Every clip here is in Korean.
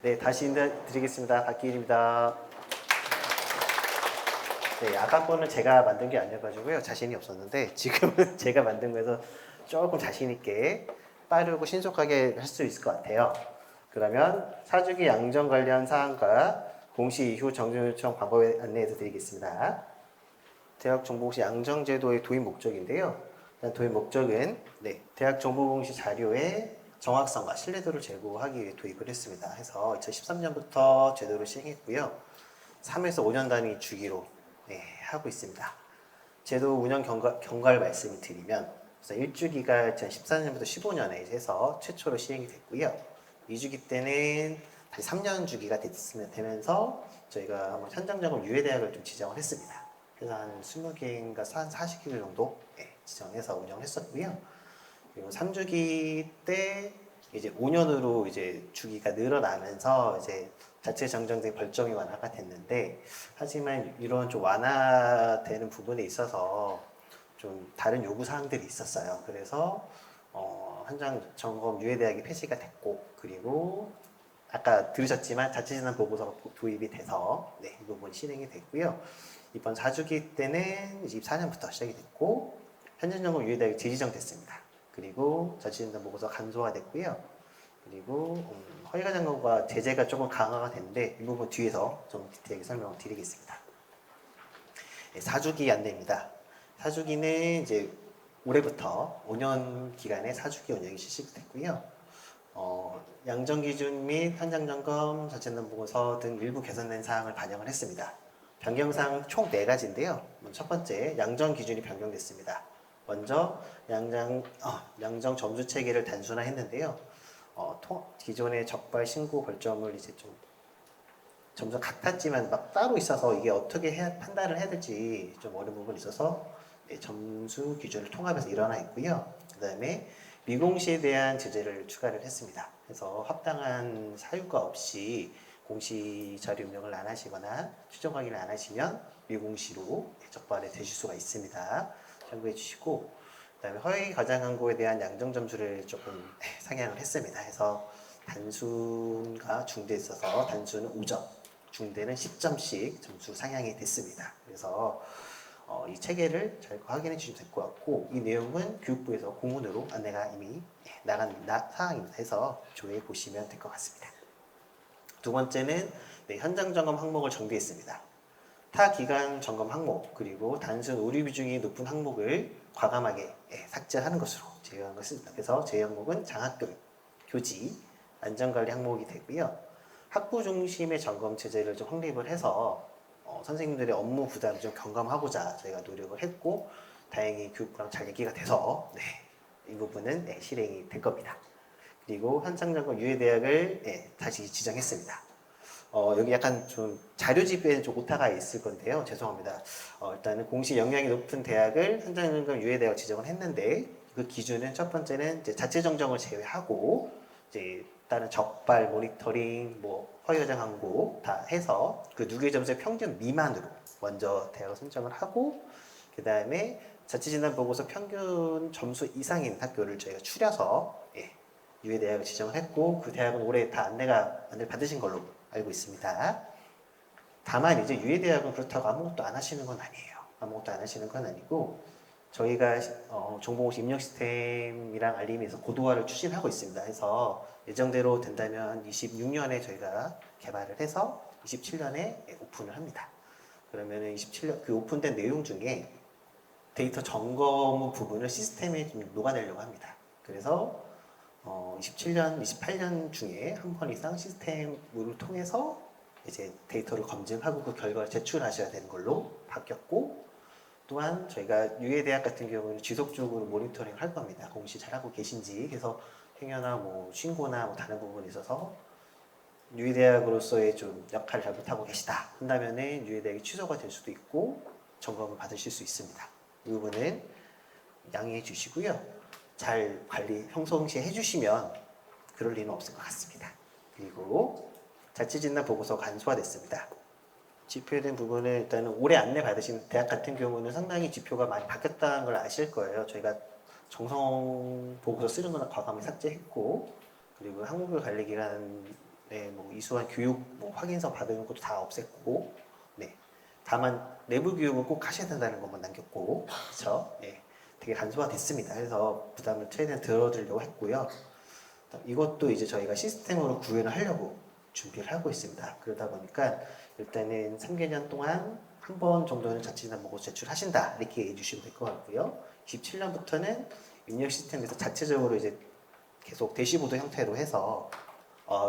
네, 다시 인사드리겠습니다. 박기일입니다. 네, 아까 거는 제가 만든 게 아니어가지고요. 자신이 없었는데 지금은 제가 만든 거에서 조금 자신 있게 빠르고 신속하게 할 수 있을 것 같아요. 그러면 사주기 양정 관련 사항과 공시 이후 정정 요청 방법에 안내해 드리겠습니다. 대학 정보공시 양정제도의 도입 목적인데요. 도입 목적은 대학 정보공시 자료의 정확성과 신뢰도를 제고하기 위해 도입을 했습니다. 해서 2013년부터 제도를 시행했고요. 3에서 5년 단위 주기로 하고 있습니다. 제도 운영 경과를 말씀을 드리면 1주기가 2014년부터 15년에 해서 최초로 시행이 됐고요. 2주기 때는 다시 3년 주기가 되면서 저희가 현장 점검 유예대학을 좀 지정을 했습니다. 그래서 한 20개인가 한 40개 정도 지정해서 운영을 했었고요. 그리고 3주기 때 이제 5년으로 이제 주기가 늘어나면서 이제 자체 정정된 벌점이 완화가 됐는데, 하지만 이런 좀 완화되는 부분에 있어서 좀 다른 요구 사항들이 있었어요. 그래서 현장 점검 유예대학이 폐지가 됐고, 그리고 아까 들으셨지만 자체진단 보고서가 도입이 돼서 이 부분 실행이 됐고요. 이번 4주기 때는 24년부터 시작이 됐고, 현장점검 유예대학이 재지정됐습니다. 그리고 자체진단 보고서 간소화 됐고요. 그리고 허위가 점검과 제재가 조금 강화가 됐는데 이 부분 뒤에서 좀 디테일하게 설명을 드리겠습니다. 4주기 안내입니다. 4주기는 이제 올해부터 5년 기간의 4주기 운영이 실시됐고요. 양정 기준 및 현장 점검, 자체진단 보고서 등 일부 개선된 사항을 반영을 했습니다. 변경사항 총 4가지인데요. 첫 번째, 양정 기준이 변경됐습니다. 먼저 양정 점수 체계를 단순화했는데요. 기존의 적발 신고 벌점을 이제 좀 점수 같았지만 막 따로 있어서 이게 어떻게 판단을 해야 될지 좀 어려운 부분이 있어서 점수 기준을 통합해서 일어나 있고요. 그 다음에 미공시에 대한 제재를 추가를 했습니다. 그래서 합당한 사유가 없이 공시 자료 입력을 안 하시거나 추정 확인을 안 하시면 미공시로 적발이 되실 수가 있습니다. 참고해 주시고, 그 다음에 허위 과장 광고에 대한 양정 점수를 조금 상향을 했습니다. 해서 단순과 중대에 있어서 단순은 5점, 중대는 10점씩 점수 상향이 됐습니다. 그래서 이 체계를 잘 확인해 주시면 될 것 같고, 이 내용은 교육부에서 공문으로 안내가 이미 나간 사항입니다. 해서 조회해 보시면 될 것 같습니다. 두 번째는 현장 점검 항목을 정비했습니다. 타 기간 점검 항목, 그리고 단순 오류 비중이 높은 항목을 과감하게 삭제하는 것으로 제외한 것입니다. 그래서 제외 항목은 장학금, 교지, 안전관리 항목이 되고요. 학부 중심의 점검 체제를 좀 확립을 해서 선생님들의 업무 부담을 좀 경감하고자 저희가 노력을 했고, 다행히 교육부랑 잘 얘기가 돼서 이 부분은 실행이 될 겁니다. 그리고 현장 점검 유예대학을 다시 지정했습니다. 여기 약간 좀 자료집에 좀 오타가 있을 건데요. 죄송합니다. 일단은 공시 역량이 높은 대학을 현장점검 유예대학 지정을 했는데, 그 기준은 첫 번째는 이제 자체 정정을 제외하고 이제 다른 적발, 모니터링, 허위 과장 광고 다 해서 그 누계 점수의 평균 미만으로 먼저 대학을 선정을 하고, 그 다음에 자체 진단 보고서 평균 점수 이상인 학교를 저희가 추려서 유예대학을 지정을 했고, 그 대학은 올해 다 안내를 받으신 걸로 알고 있습니다. 다만 이제 유예대학은 그렇다고 아무것도 안 하시는 건 아니에요. 아무것도 안 하시는 건 아니고, 저희가 정보공시 입력 시스템이랑 알림에서 고도화를 추진하고 있습니다. 해서 예정대로 된다면 26년에 저희가 개발을 해서 27년에 오픈을 합니다. 그러면 27년 그 오픈된 내용 중에 데이터 점검 부분을 시스템에 좀 녹아내려고 합니다. 그래서 27년, 28년 중에 한 번 이상 시스템을 통해서 이제 데이터를 검증하고 그 결과를 제출하셔야 되는 걸로 바뀌었고, 또한 저희가 유예대학 같은 경우는 지속적으로 모니터링을 할 겁니다. 공시 잘하고 계신지. 그래서 행여나 신고나 다른 부분이 있어서 유예대학으로서의 좀 역할을 잘 못하고 계시다 한다면은 유예대학이 취소가 될 수도 있고 점검을 받으실 수 있습니다. 이 부분은 양해해 주시고요. 잘 관리 평소시에 해주시면 그럴 리는 없을 것 같습니다. 그리고 자체진단 보고서 간소화됐습니다. 지표된 부분은 일단은 올해 안내 받으신 대학 같은 경우는 상당히 지표가 많이 바뀌었다는 걸 아실 거예요. 저희가 정성 보고서 쓰는 거는 과감히 삭제했고, 그리고 학목별 관리 기간을 네, 뭐 이수한 교육 뭐 확인서 받은 것도 다 없앴고, 네. 다만 내부 교육은 꼭 하셔야 된다는 것만 남겼고, 그렇죠? 네. 되게 간소화됐습니다. 그래서 부담을 최대한 덜어드리려고 했고요. 이것도 이제 저희가 시스템으로 구현을 하려고 준비를 하고 있습니다. 그러다 보니까 일단은 3개년 동안 한 번 정도는 자치진단 보고 제출하신다 이렇게 얘기해 주시면 될 것 같고요. 27년부터는 입력 시스템에서 자체적으로 이제 계속 대시보드 형태로 해서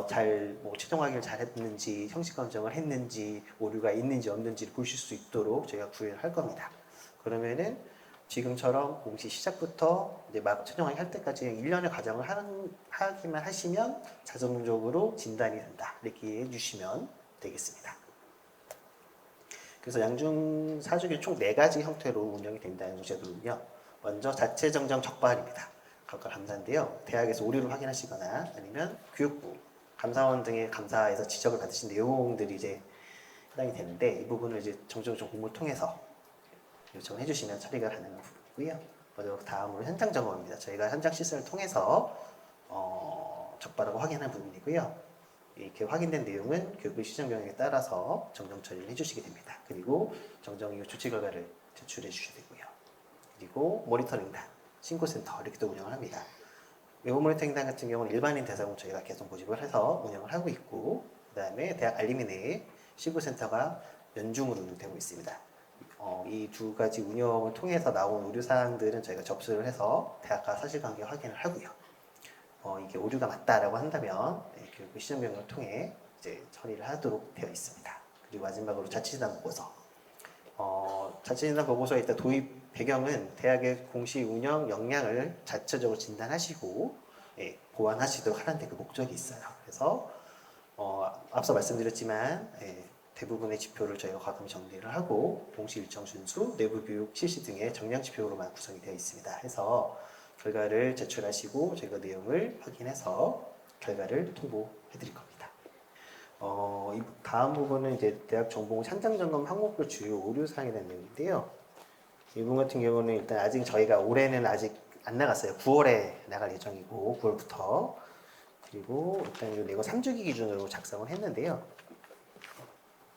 잘 최종 확인을 잘 했는지 형식 검증을 했는지 오류가 있는지 없는지를 보실 수 있도록 저희가 구현을 할 겁니다. 그러면은 지금처럼 공시 시작부터 이제 막 최종 확인할 때까지 1년의 과정을 하기만 하시면 자동적으로 진단이 된다 이렇게 해주시면 되겠습니다. 그래서 양중 사주기 총 4가지 형태로 운영이 된다는 제도는요. 먼저 자체 정정 적발입니다. 각각 감사인데요. 대학에서 오류를 확인하시거나 아니면 교육부, 감사원 등의 감사에서 지적을 받으신 내용들이 이제 해당이 되는데 이 부분을 이제 정정정 공모를 통해서 요청을 해주시면 처리가 가능한 부분이고요. 먼저 다음으로 현장 점검입니다. 저희가 현장 시설을 통해서 적발하고 확인하는 부분이고요. 이렇게 확인된 내용은 교육부 시정 경영에 따라서 정정 처리를 해주시게 됩니다. 그리고 정정 이후 조치 결과를 제출해 주셔야 되고요. 그리고 모니터링단, 신고센터 이렇게 또 운영을 합니다. 외부 모니터링단 같은 경우는 일반인 대상으로 저희가 계속 모집을 해서 운영을 하고 있고, 그 다음에 대학 알림이 내에 신고센터가 연중으로 운영되고 있습니다. 이 2가지 운영을 통해서 나온 오류사항들은 저희가 접수를 해서 대학과 사실관계 확인을 하고요. 이게 오류가 맞다라고 한다면 교육부 시정 변경을 통해 이제 처리를 하도록 되어 있습니다. 그리고 마지막으로 자치진단 보고서. 자치진단 보고서에 일단 도입 배경은 대학의 공시 운영 역량을 자체적으로 진단하시고 보완하시도록 하는 데 그 목적이 있어요. 그래서 앞서 말씀드렸지만 대부분의 지표를 저희가 과감히 정리를 하고 공시 일정 준수, 내부 교육 실시 등의 정량 지표로만 구성이 되어 있습니다. 해서 결과를 제출하시고 저희가 내용을 확인해서 결과를 통보해 드릴 겁니다. 이 다음 부분은 이제 대학 정보공 현장 점검 항목별 주요 오류 사항에 대한 내용인데요. 이 부분 같은 경우는 일단 아직 저희가 올해는 아직 안 나갔어요. 9월에 나갈 예정이고 9월부터 그리고 일단 이거 3주기 기준으로 작성을 했는데요.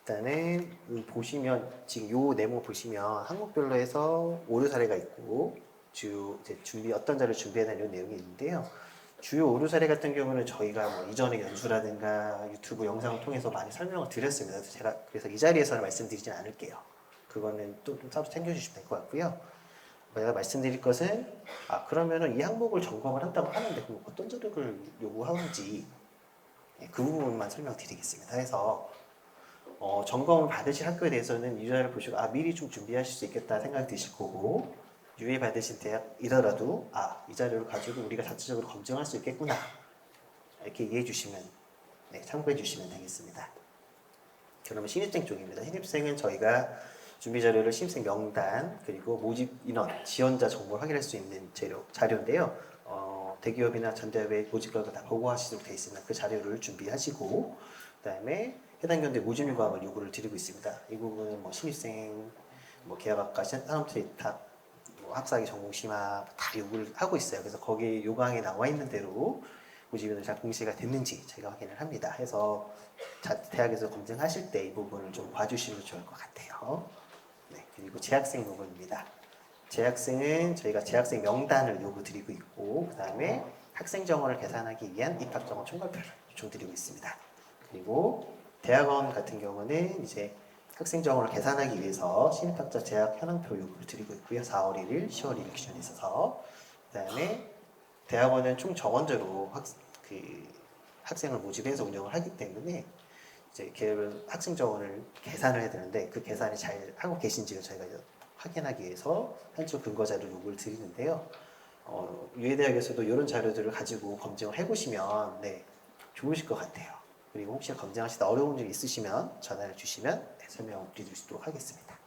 일단은 보시면 지금 요 내용 보시면 항목별로 해서 오류 사례가 있고 주요 이제 어떤 자료를 준비해야 되는 내용이 있는데요. 주요 오류 사례 같은 경우는 저희가 뭐 이전의 연수라든가 유튜브 영상을 통해서 많이 설명을 드렸습니다. 그래서 이 자리에서는 말씀드리진 않을게요. 그거는 또 따로 챙겨주시면 될 것 같고요. 제가 말씀드릴 것은 그러면은 이 항목을 점검을 한다고 하는데 그럼 어떤 자료를 요구하는지 그 부분만 설명드리겠습니다. 그래서 점검을 받으실 학교에 대해서는 이 자료를 보시고 미리 좀 준비하실 수 있겠다 생각이 드실 거고 유예 받으신 대학이더라도 이 자료를 가지고 우리가 자체적으로 검증할 수 있겠구나 이렇게 이해해 주시면 참고해 주시면 되겠습니다. 그러면 신입생 쪽입니다. 신입생은 저희가 준비 자료를 신입생 명단 그리고 모집 인원, 지원자 정보를 확인할 수 있는 자료인데요. 대기업이나 전대협의 모집 결과 다 보고하시도록 되어 있습니다. 그 자료를 준비하시고 그다음에 해당 견대 모집 요구함을 요구를 드리고 있습니다. 이 부분은 뭐 신입생, 계약학과, 산업체이탁, 학사기 전공심화 다 요구를 하고 있어요. 그래서 거기 요강에 나와 있는 대로 모집인을 잘 공시가 됐는지 저희가 확인을 합니다. 해서 대학에서 검증하실 때 이 부분을 좀 봐주시면 좋을 것 같아요. 네, 그리고 재학생 부분입니다. 재학생은 저희가 재학생 명단을 요구드리고 있고 그 다음에 학생 정원을 계산하기 위한 입학 정원 총괄표를 요청드리고 있습니다. 그리고 대학원 같은 경우는 이제 학생 정원을 계산하기 위해서 신입학자 재학 현황표 요구를 드리고 있고요. 4월 1일, 10월 1일 기준에 있어서 그 다음에 대학원은 총 정원제로 학생을 모집해서 운영을 하기 때문에 이제 학생 정원을 계산을 해야 되는데 그 계산이 잘 하고 계신지를 저희가 확인하기 위해서 한쪽 근거 자료 요구를 드리는데요. 유해대학에서도 이런 자료들을 가지고 검증을 해보시면 좋으실 것 같아요. 그리고 혹시 검증하실 때 어려운 점이 있으시면 전화를 주시면 설명을 드릴 수 있도록 하겠습니다.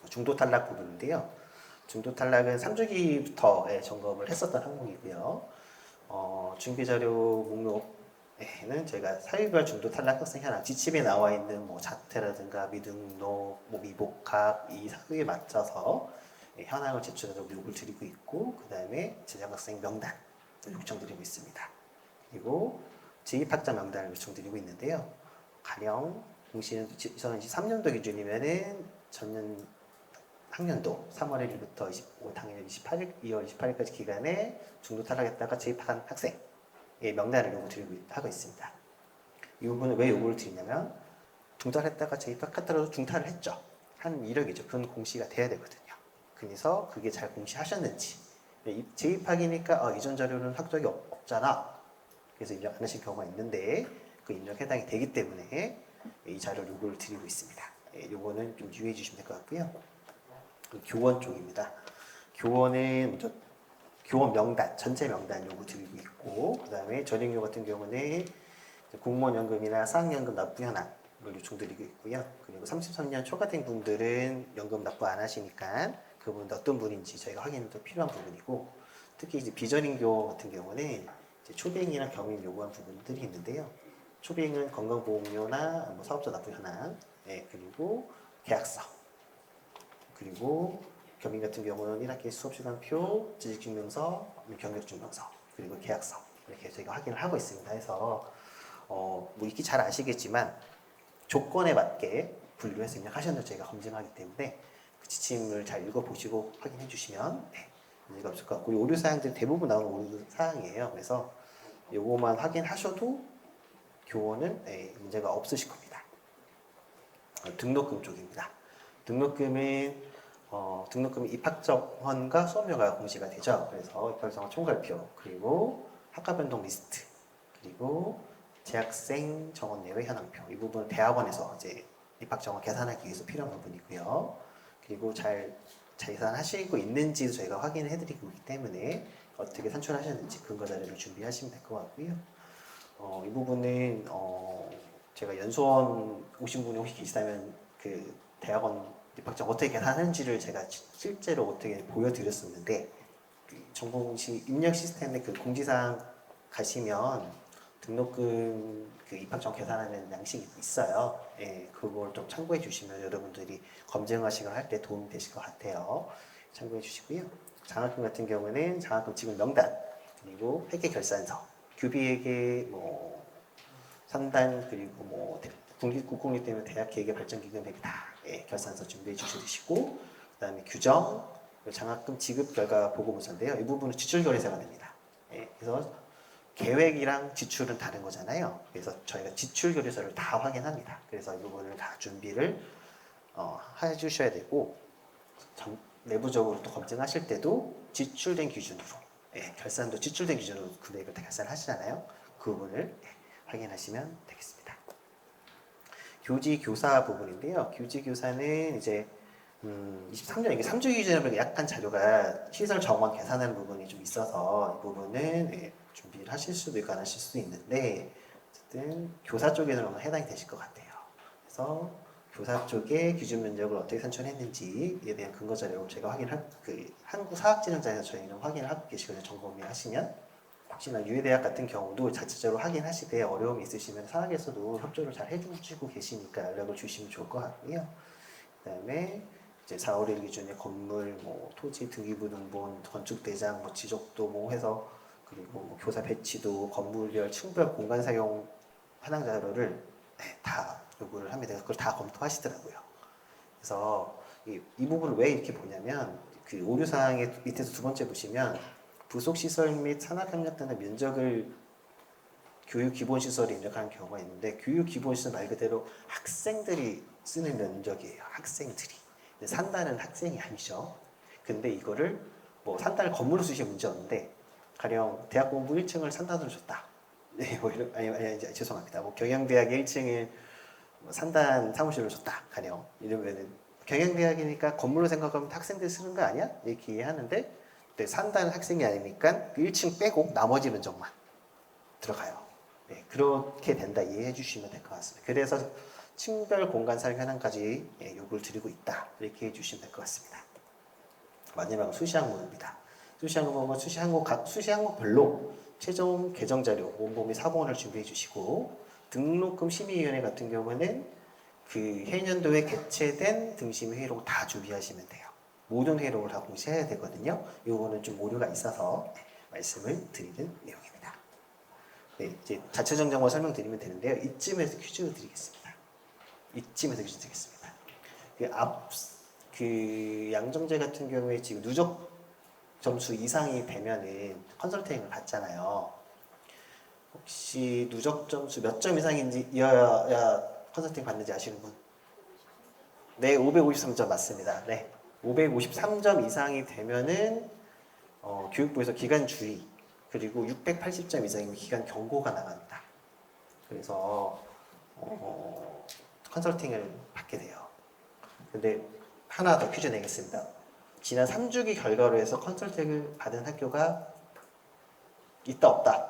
중도 탈락 부분인데요. 중도 탈락은 3주기부터 점검을 했었던 항목이고요. 준비자료 목록에는 저희가 사유별 중도 탈락 학생 현황 지침에 나와 있는 자퇴라든가 미등록, 미복합 이 사유에 맞춰서 현황을 제출하도록 요구를 드리고 있고 그 다음에 재장 학생 명단 요청드리고 있습니다. 그리고 제2학자 명단을 요청드리고 있는데요. 가령 공시는 2023년도 기준이면은 전년 학년도 3월 1일부터 25학년 28일, 2월 28일까지 기간에 중도 탈락했다가 재입한 학생의 명단을 요구 드리고 하고 있습니다. 이 부분은 왜 요구를 드리냐면 중탈했다가 재입학하더라도 중탈을 했죠. 한 이력이죠. 그런 공시가 돼야 되거든요. 그래서 그게 잘 공시하셨는지 재입학이니까 이전 자료는 학적이 없잖아. 그래서 입력 안 하신 경우가 있는데 그 입력 해당이 되기 때문에 이 자료를 요구를 드리고 있습니다. 요거는 좀 유의해 주시면 될 것 같고요. 교원 쪽입니다. 교원은 먼저 교원 명단, 전체 명단 요구 드리고 있고, 그 다음에 전액료 같은 경우는 공무원 연금이나 사학연금 납부 현황을 요청드리고 있고요. 그리고 33년 초과된 분들은 연금 납부 안 하시니까 그분은 어떤 분인지 저희가 확인도 필요한 부분이고, 특히 이제 비전인 교원 같은 경우는 이제 초빙이나 경임 요구한 부분들이 있는데요. 초빙은 건강보험료나 뭐 사업자 납부 현황, 그리고 계약서, 그리고 경임 같은 경우는 1학기 수업시간표, 재직증명서, 경력증명서, 그리고 계약서 이렇게 저희가 확인을 하고 있습니다. 해서 뭐 익히 잘 아시겠지만 조건에 맞게 분류해서 입력하셨는지 저희가 검증하기 때문에 그 지침을 잘 읽어보시고 확인해 주시면 문제가 없을 것 같고, 오류 사항들이 대부분 나오는 오류 사항이에요. 그래서 요거만 확인하셔도 교원은 문제가 없으실 겁니다. 등록금 쪽입니다. 등록금은 등록금이 입학정원과 수업료가 공시가 되죠. 그래서 입학정원 총괄표, 그리고 학과변동 리스트, 그리고 재학생 정원 내외 현황표, 이 부분은 대학원에서 이제 입학정원 계산하기 위해서 필요한 부분이고요. 그리고 잘 계산하시고 있는지도 저희가 확인을 해드리고 있기 때문에 어떻게 산출하셨는지 근거 자료를 준비하시면 될 것 같고요. 이 부분은 제가 연수원 오신 분이 혹시 계시다면 그 대학원 입학정 어떻게 계산하는지를 제가 실제로 어떻게 보여드렸었는데, 그 정보공시 입력 시스템의 그 공지사항 가시면 등록금 그 입학정 계산하는 양식이 있어요. 그걸 좀 참고해 주시면 여러분들이 검증하시거나 할 때 도움이 되실 것 같아요. 참고해 주시고요. 장학금 같은 경우는 장학금 지급 명단, 그리고 회계 결산서, 규비회계 뭐 상단, 그리고 뭐 국공립 때문에 대학 계획의 발전 기금액 다 결산서 준비해 주시고, 그다음에 규정, 장학금 지급 결과 보고문서인데요. 이 부분은 지출 결의서가 됩니다. 그래서 계획이랑 지출은 다른 거잖아요. 그래서 저희가 지출 결의서를 다 확인합니다. 그래서 이 부분을 다 준비를 해주셔야 되고, 내부적으로 또 검증하실 때도 지출된 기준으로, 결산도 지출된 기준으로 금액을 다 결산을 하시잖아요. 그 부분을 확인하시면 되겠습니다. 교지 교사 부분인데요. 교지 교사는 이제 23년 이게 3주 기준이라면 약간 자료가 시설 정원 계산하는 부분이 좀 있어서 이 부분은 준비를 하실 수도 있고 안 하실 수도 있는데, 어쨌든 교사 쪽에는 해당이 되실 것 같아요. 그래서 교사 쪽에 기준 면적을 어떻게 산출했는지에 대한 근거 자료를 제가 한국사학진흥자에서 저희는 확인을 하고 계시거든요. 점검을 하시면 혹시나 유해대학 같은 경우도 자체적으로 확인하시되 어려움이 있으시면 사학에서도 협조를 잘 해주시고 계시니까 연락을 주시면 좋을 것 같고요. 그 다음에 이제 4월 1일 기준에 건물, 뭐 토지 등기부 등본, 건축 대장, 뭐 지적도 뭐 해서, 그리고 뭐 교사 배치도, 건물별, 층별 공간 사용 현황 자료를 다 요구를 합니다. 그걸 다 검토하시더라고요. 그래서 이 부분을 왜 이렇게 보냐면 그 오류 사항의 밑에서 두 번째 보시면 부속 시설 및 산업 협력 등의 면적을 교육 기본 시설에 입력하는 경우가 있는데, 교육 기본 시설 말 그대로 학생들이 쓰는 면적이에요. 학생들이. 산다는 학생이 아니죠. 근데 이거를 뭐 산다를 건물로 쓰시면 문제 없는데, 가령 대학 본부 1층을 산다로 줬다. 네, 뭐 이런, 아니, 죄송합니다. 뭐 경영대학의 1층을 뭐 산단 사무실로 줬다. 가령 이러면은 경영대학이니까 건물로 생각하면 학생들 쓰는 거 아니야? 이렇게 이해하는데, 산다는 학생이 아니니까 1층 빼고 나머지 면적만 들어가요. 네, 그렇게 된다 이해해 주시면 될 것 같습니다. 그래서 층별 공간 사용 현황까지 요구를 드리고 있다 이렇게 해주시면 될 것 같습니다. 마지막으로 수시 항목입니다. 수시 항목은 수시 항목별로 최종 개정 자료 원본 및 사본을 준비해 주시고, 등록금 심의위원회 같은 경우는 그 해년도에 개최된 등심 회의록 다 준비하시면 돼요. 모든 회의록을 다 공시해야 되거든요. 이거는 좀 오류가 있어서 말씀을 드리는 내용입니다. 네, 이제 자체정정만 설명드리면 되는데요. 이쯤에서 퀴즈를 드리겠습니다. 이쯤에서 퀴즈 드리겠습니다. 그 양정재 같은 경우에 지금 누적 점수 이상이 되면은 컨설팅을 받잖아요. 혹시 누적 점수 몇 점 이상인지여야 컨설팅 받는지 아시는 분? 네, 553점 맞습니다. 네, 553점 이상이 되면은 교육부에서 기간 주의 그리고 680점 이상이면 기간 경고가 나갑니다. 그래서 컨설팅을 받게 돼요. 근데 하나 더 퀴즈 내겠습니다. 지난 3주기 결과로 해서 컨설팅을 받은 학교가 있다 없다?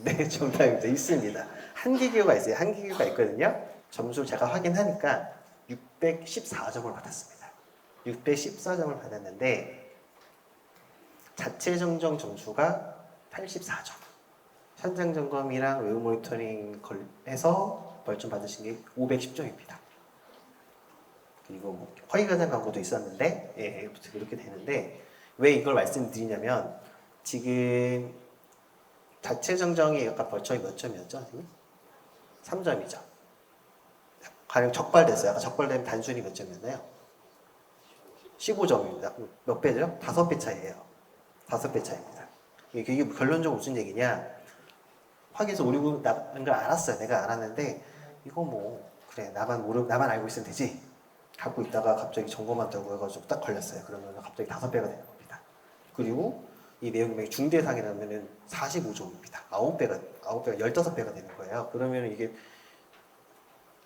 네, 정답입니다. 있습니다. 한기교가 있어요. 한기교가 있거든요. 점수를 제가 확인하니까 614점을 받았습니다. 614점을 받았는데 자체 정정 점수가 84점. 현장 점검이랑 외부 모니터링 해서 벌점 받으신 게 510점입니다. 그리고 뭐 허위과장 광고도 있었는데 예, 그렇게 되는데 왜 이걸 말씀드리냐면 지금 자체 정정이 약간 벌점이 몇 점이었죠? 지금? 3점이죠. 가령 적발됐어요. 아까 적발되면 단순히 몇 점이었나요? 15점입니다. 몇 배죠? 5배 차이예요. 5배 차이입니다. 이게 결론적으로 무슨 얘기냐? 확인해서 오류가 나는 걸 알았어요. 내가 알았는데 이거 뭐 그래 나만 알고 있으면 되지. 갖고 있다가 갑자기 점검한다고 해가지고 딱 걸렸어요. 그러면 갑자기 5배가 되는 겁니다. 그리고 이 내용이 중대상이라면은 45점입니다. 9배가 15배가 되는 거예요. 그러면 이게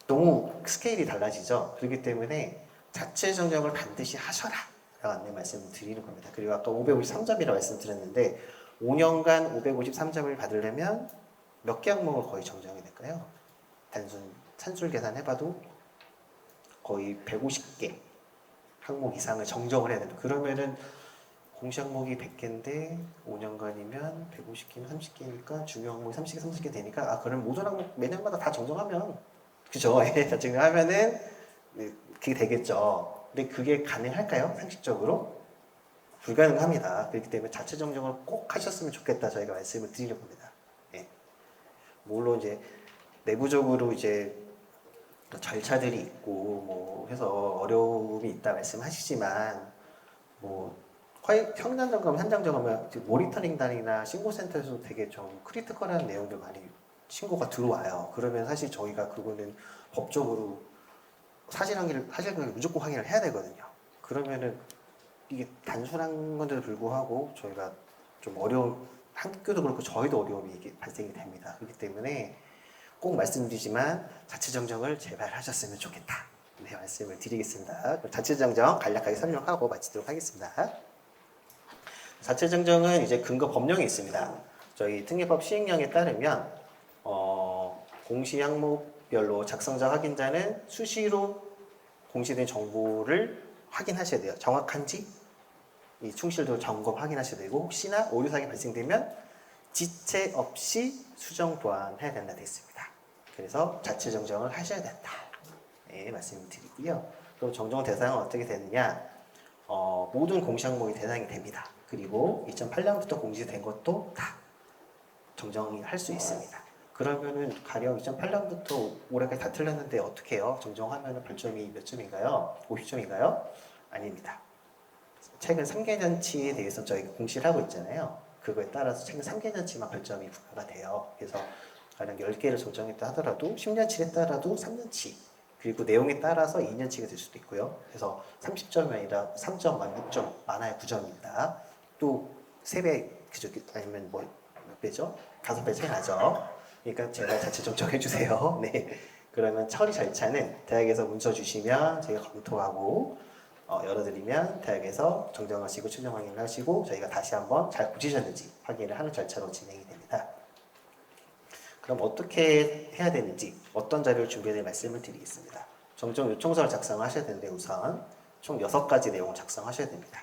너무 스케일이 달라지죠. 그렇기 때문에 자체 정정을 반드시 하셔라 라고 안내 말씀을 드리는 겁니다. 그리고 아까 553점이라고 말씀드렸는데 5년간 553점을 받으려면 몇 개 항목을 거의 정정이 될까요? 단순 산술 계산해봐도 거의 150개 항목 이상을 정정을 해야 됩니다. 그러면은 공시 항목이 100개인데 5년간이면 150개면 30개니까 중요 항목이 30개 되니까 그럼 모든 항목 매년마다 다 정정하면 그죠? 예, 다 정정하면은 그게 되겠죠. 근데 그게 가능할까요? 상식적으로? 불가능합니다. 그렇기 때문에 자체 정정을 꼭 하셨으면 좋겠다 저희가 말씀을 드리는 겁니다. 예. 물론 이제 내부적으로 이제 절차들이 있고 뭐 해서 어려움이 있다 말씀하시지만 뭐 현장 점검, 현장 점검은 모니터링단이나 신고센터에서 되게 좀 크리티컬한 내용들 많이 신고가 들어와요. 그러면 사실 저희가 그거는 법적으로 사실관계를 무조건 확인을 해야 되거든요. 그러면은 이게 단순한 건데도 불구하고 저희가 좀 어려운 학교도 그렇고 저희도 어려움이 이게 발생이 됩니다. 그렇기 때문에 꼭 말씀드리지만 자체정정을 제발 하셨으면 좋겠다. 네, 말씀을 드리겠습니다. 자체정정 간략하게 설명하고 마치도록 하겠습니다. 자체정정은 이제 근거 법령이 있습니다. 저희 특례법 시행령에 따르면 공시 항목별로 작성자 확인자는 수시로 공시된 정보를 확인하셔야 돼요. 정확한지 이 충실도 점검 확인하셔야 되고 혹시나 오류사항이 발생되면 지체 없이 수정 보완해야 된다 되어 있습니다. 그래서 자체 정정을 하셔야 된다. 네, 말씀드리고요. 그럼 정정 대상은 어떻게 되느냐? 모든 공시 항목이 대상이 됩니다. 그리고 2008년부터 공시된 것도 다 정정이 할 수 있습니다. 그러면은 가령 2008년부터 올해까지 다 틀렸는데 어떻게 해요? 정정하면 벌점이 몇 점인가요? 50점인가요? 아닙니다. 최근 3개년치에 대해서 저희가 공시를 하고 있잖아요. 그거에 따라서 최근 3개년치만 벌점이 부과가 돼요. 그래서 가령 10개를 정정했다 하더라도 10년치에 따라도 3년치 그리고 내용에 따라서 2년치가 될 수도 있고요. 그래서 30점이 아니라 3점, 6점, 많아야 9점입니다. 또 3배, 그죠? 아니면 뭐 몇 배죠? 5배 차이 나죠? 그러니까 제발 자체 정정해주세요. 네. 그러면 처리 절차는 대학에서 문서 주시면 저희가 검토하고 열어드리면 대학에서 정정하시고 최종 확인을 하시고 저희가 다시 한번 잘 고치셨는지 확인을 하는 절차로 진행이 됩니다. 그럼 어떻게 해야 되는지 어떤 자료를 준비해야 될 말씀을 드리겠습니다. 정정 요청서를 작성하셔야 되는데 우선 총 6가지 내용을 작성하셔야 됩니다.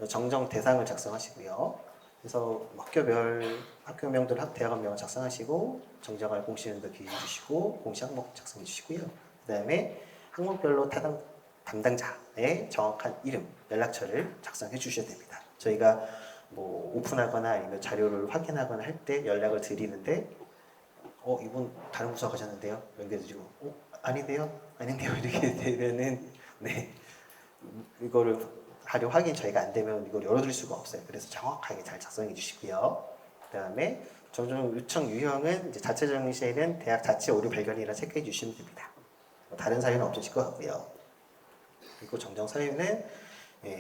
정정 대상을 작성하시고요. 그래서 학교별 학교명들 대학원명을 작성하시고 정정할 공시연도 기재 주시고 공시 항목 작성해 주시고요. 그 다음에 항목별로 담당자의 정확한 이름, 연락처를 작성해 주셔야 됩니다. 저희가 뭐 오픈하거나 아니면 자료를 확인하거나 할 때 연락을 드리는데 이분 다른 부서 가셨는데요? 연결드리고, 아닌데요? 아닌데요? 이렇게 되면은, 네. 이거를 하려 확인 저희가 안 되면 이걸 열어둘 수가 없어요. 그래서 정확하게 잘 작성해 주시고요. 그 다음에 정정 요청 유형은 이제 자체 정리 시에는 대학 자체 오류 발견이라 체크해 주시면 됩니다. 다른 사유는 없으실 것 같고요. 그리고 정정 사유는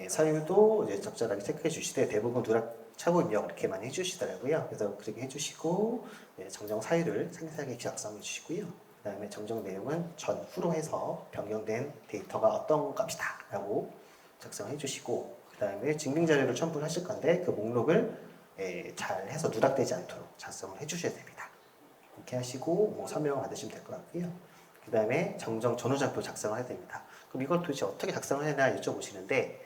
사유도 이제 적절하게 체크해 주시되 대부분 누락 착오 입력 이렇게만 해주시더라고요. 그래서 그렇게 해주시고 정정 사유를 상세하게 작성해 주시고요. 그 다음에 정정 내용은 전후로 해서 변경된 데이터가 어떤 값이다 라고 작성해 주시고 그 다음에 증빙 자료를 첨부를 하실 건데 그 목록을 잘 해서 누락되지 않도록 작성을 해 주셔야 됩니다. 이렇게 하시고 설명을 받으시면 될 것 같고요. 그 다음에 정정 전후장표 작성을 해야 됩니다. 그럼 이걸 도대체 어떻게 작성을 해야 되나 여쭤보시는데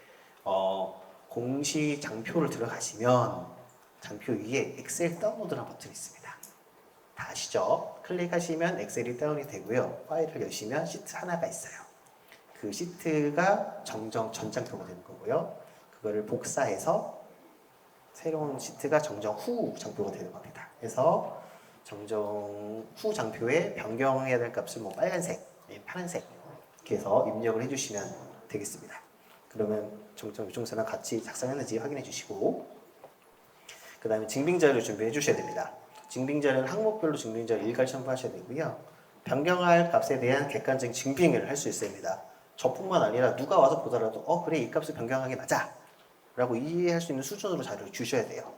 공시 장표를 들어가시면 장표 위에 엑셀 다운로드라는 버튼이 있습니다. 다 아시죠? 클릭하시면 엑셀이 다운이 되고요. 파일을 여시면 시트 하나가 있어요. 그 시트가 정정 전 장표가 되는 거고요. 그거를 복사해서 새로운 시트가 정정 후 장표가 되는 겁니다. 그래서 정정 후 장표에 변경해야 될 값을 빨간색, 파란색 이렇게 해서 입력을 해주시면 되겠습니다. 그러면 정정 요청서랑 같이 작성했는지 확인해 주시고 그 다음에 증빙자료를 준비해 주셔야 됩니다. 증빙자료는 항목별로 증빙자료 일괄 첨부하셔야 되고요. 변경할 값에 대한 객관적인 증빙을 할 수 있습니다. 저뿐만 아니라 누가 와서 보더라도 그래 이 값을 변경하게 맞아 라고 이해할 수 있는 수준으로 자료를 주셔야 돼요.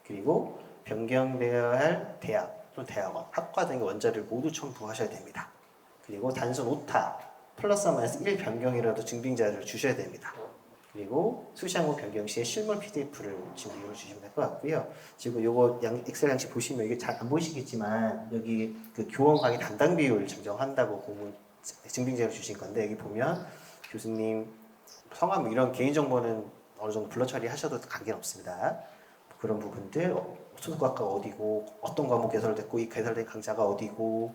그리고 변경되어야 할 대학 또는 대학원, 학과 등의 원자료를 모두 첨부하셔야 됩니다. 그리고 단순 오타, 플러스 마이너스 1 변경이라도 증빙자료를 주셔야 됩니다. 그리고 수시 항목 변경 시에 실물 PDF를 준비해 주시면 될 것 같고요. 지금 요거 엑셀 양식 보시면 이게 잘 안 보이시겠지만 여기 그 교원 강의 담당 비율 정정한다고 공문 증빙자료 주신 건데 여기 보면 교수님 성함 이런 개인 정보는 어느 정도 블러 처리하셔도 관계는 없습니다. 그런 부분들 소속학과가 어디고 어떤 과목 개설됐고 이 개설된 강좌가 어디고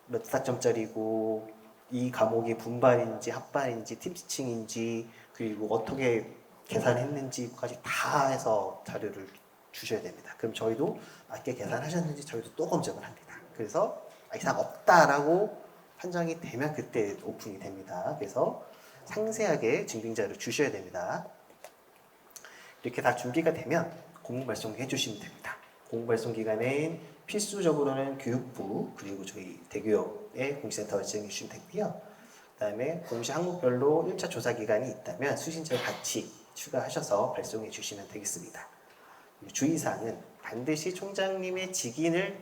몇 학점짜리고 이 과목이 분반인지 합반인지 팀치칭인지 그리고 어떻게 계산했는지까지 다 해서 자료를 주셔야 됩니다. 그럼 저희도 맞게 계산하셨는지 저희도 또 검증을 합니다. 그래서 이상 없다라고 판정이 되면 그때 오픈이 됩니다. 그래서 상세하게 증빙자료를 주셔야 됩니다. 이렇게 다 준비가 되면 공문 발송해 주시면 됩니다. 공문 발송 기간엔 필수적으로는 교육부 그리고 저희 대교육의 공시센터를 지정해 주시면 되고요. 그 다음에 공시 항목별로 1차 조사 기간이 있다면 수신자를 같이 추가하셔서 발송해 주시면 되겠습니다. 주의사항은 반드시 총장님의 직인을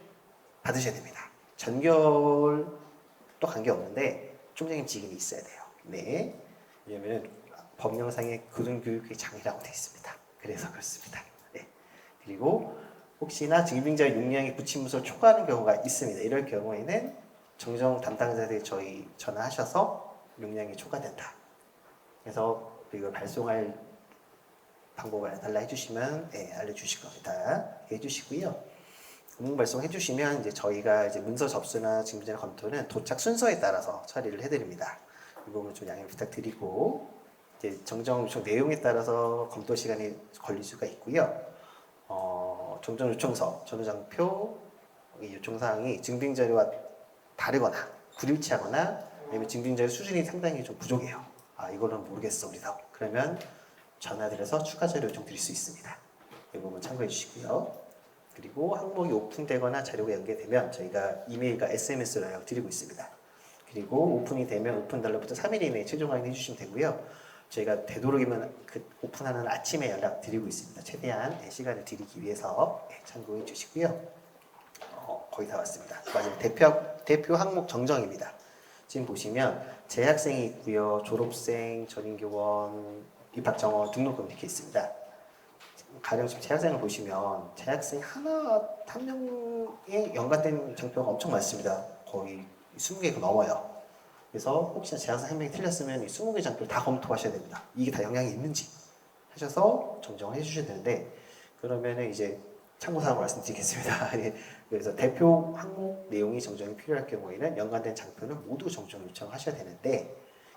받으셔야 됩니다. 전결도 관계없는데 총장님 직인이 있어야 돼요. 네. 왜냐면 법령상의 고등교육의 장이라고 되어 있습니다. 그래서 그렇습니다. 네. 그리고 혹시나 증빙자 용량이 부침문서를 초과하는 경우가 있습니다. 이럴 경우에는 정정 담당자들이 저희 전화하셔서 용량이 초과된다. 그래서 이걸 발송할 방법을 알려달라 해주시면 알려주실 겁니다. 해주시고요. 공문 발송 해주시면 이제 저희가 이제 문서 접수나 증빙자 검토는 도착 순서에 따라서 처리를 해드립니다. 이 부분 좀 양해 부탁드리고 이제 정정 요청 내용에 따라서 검토 시간이 걸릴 수가 있고요. 정정 요청서, 전후장표 이 요청 사항이 증빙 자료와 다르거나 불일치하거나 아니면 증빙 자료 수준이 상당히 좀 부족해요. 이거는 모르겠어 우리도. 그러면 전화드려서 추가 자료 요청 드릴 수 있습니다. 이 부분 참고해 주시고요. 그리고 항목이 오픈되거나 자료가 연계되면 저희가 이메일과 SMS로 연락 드리고 있습니다. 그리고 오픈이 되면 오픈 달러부터 3일 이내에 최종 확인해 주시면 되고요. 저희가 되도록이면 그 오픈하는 아침에 연락 드리고 있습니다. 최대한 시간을 드리기 위해서 참고해 주시고요. 거의 다 왔습니다. 마지막 대표 항목 정정입니다. 지금 보시면 재학생이 있고요. 졸업생, 전인교원, 입학정원, 등록금 이렇게 있습니다. 가령 지금 재학생을 보시면 재학생 한 명에 연관된 장표가 엄청 많습니다. 거의 20개가 넘어요. 그래서 혹시나 재학생 한 명이 틀렸으면 이 20개 장표를 다 검토하셔야 됩니다. 이게 다 영향이 있는지 하셔서 정정을 해주셔야 되는데 그러면은 이제 참고사항을 말씀드리겠습니다. 그래서 대표 항목 내용이 정정이 필요할 경우에는 연관된 장표는 모두 정정 요청하셔야 되는데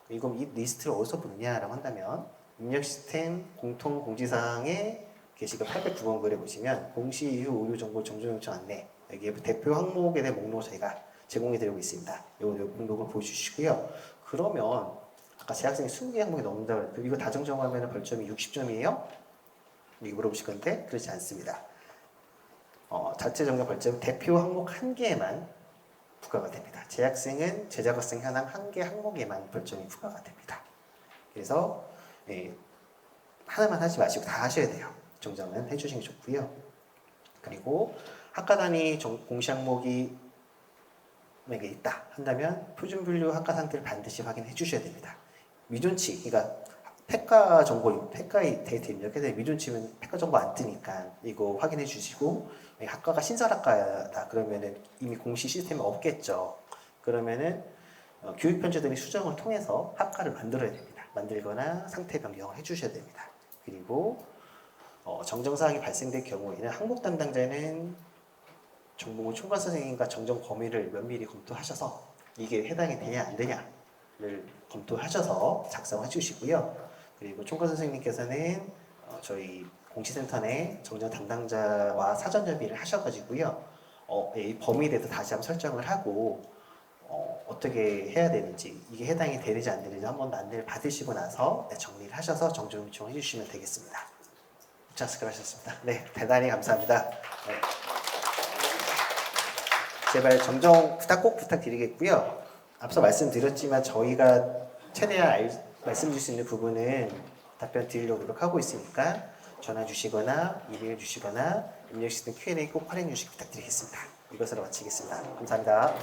이건 이 리스트를 어디서 보느냐라고 한다면 입력 시스템 공통 공지사항의 게시글 809번 글에 보시면 공시 이후 오류 정보 정정 요청 안내 여기에 대표 항목에 대한 목록을 저희가 제공해드리고 있습니다. 이 목록을 보여주시고요. 그러면 아까 재학생이 20개 항목이 넘는다고 그랬고 이거 다 정정하면 벌점이 60점이에요? 이렇게 물어보실 건데 그렇지 않습니다. 자체 정정 벌점 대표 항목 1개에만 부과가 됩니다. 재학생은 제자학생 현황 1개 항목에만 벌점이 부과가 됩니다. 그래서 하나만 하지 마시고 다 하셔야 돼요. 정정은 해주시는 게 좋고요. 그리고 학과 단위 공시 항목이 만약에 있다 한다면 표준 분류 학과 상태를 반드시 확인해 주셔야 됩니다. 미존치, 그러니까 평가 정보, 평가 데이터 입력해서 미존치면 평가 정보 안 뜨니까 이거 확인해 주시고 학과가 신설학과다 그러면은 이미 공시 시스템이 없겠죠. 그러면은 교육편제들이 수정을 통해서 학과를 만들어야 됩니다. 만들거나 상태 변경을 해주셔야 됩니다. 그리고 정정사항이 발생될 경우에는 항목 담당자는 정보부 총괄 선생님과 정정 범위를 면밀히 검토하셔서 이게 해당이 되냐 안 되냐를 검토하셔서 작성해 주시고요. 그리고 총괄 선생님께서는 저희 공시센터 내 정정 담당자와 사전 협의를 하셔가지고요. 이 범위에 대해서 다시 한번 설정을 하고 어떻게 해야 되는지 이게 해당이 되는지 안 되는지 한번 안내를 받으시고 나서 정리를 하셔서 정정 요청해 주시면 되겠습니다. 자, 수고하셨습니다. 네, 대단히 감사합니다. 네. 제발 정정 꼭 부탁드리겠고요. 앞서 말씀드렸지만 저희가 최대한 말씀드릴 수 있는 부분은 답변 드리려고 노력하고 있으니까 전화 주시거나 이메일 주시거나 입력 시스템 Q&A 꼭 활용해 주시기 부탁드리겠습니다. 이것으로 마치겠습니다. 감사합니다.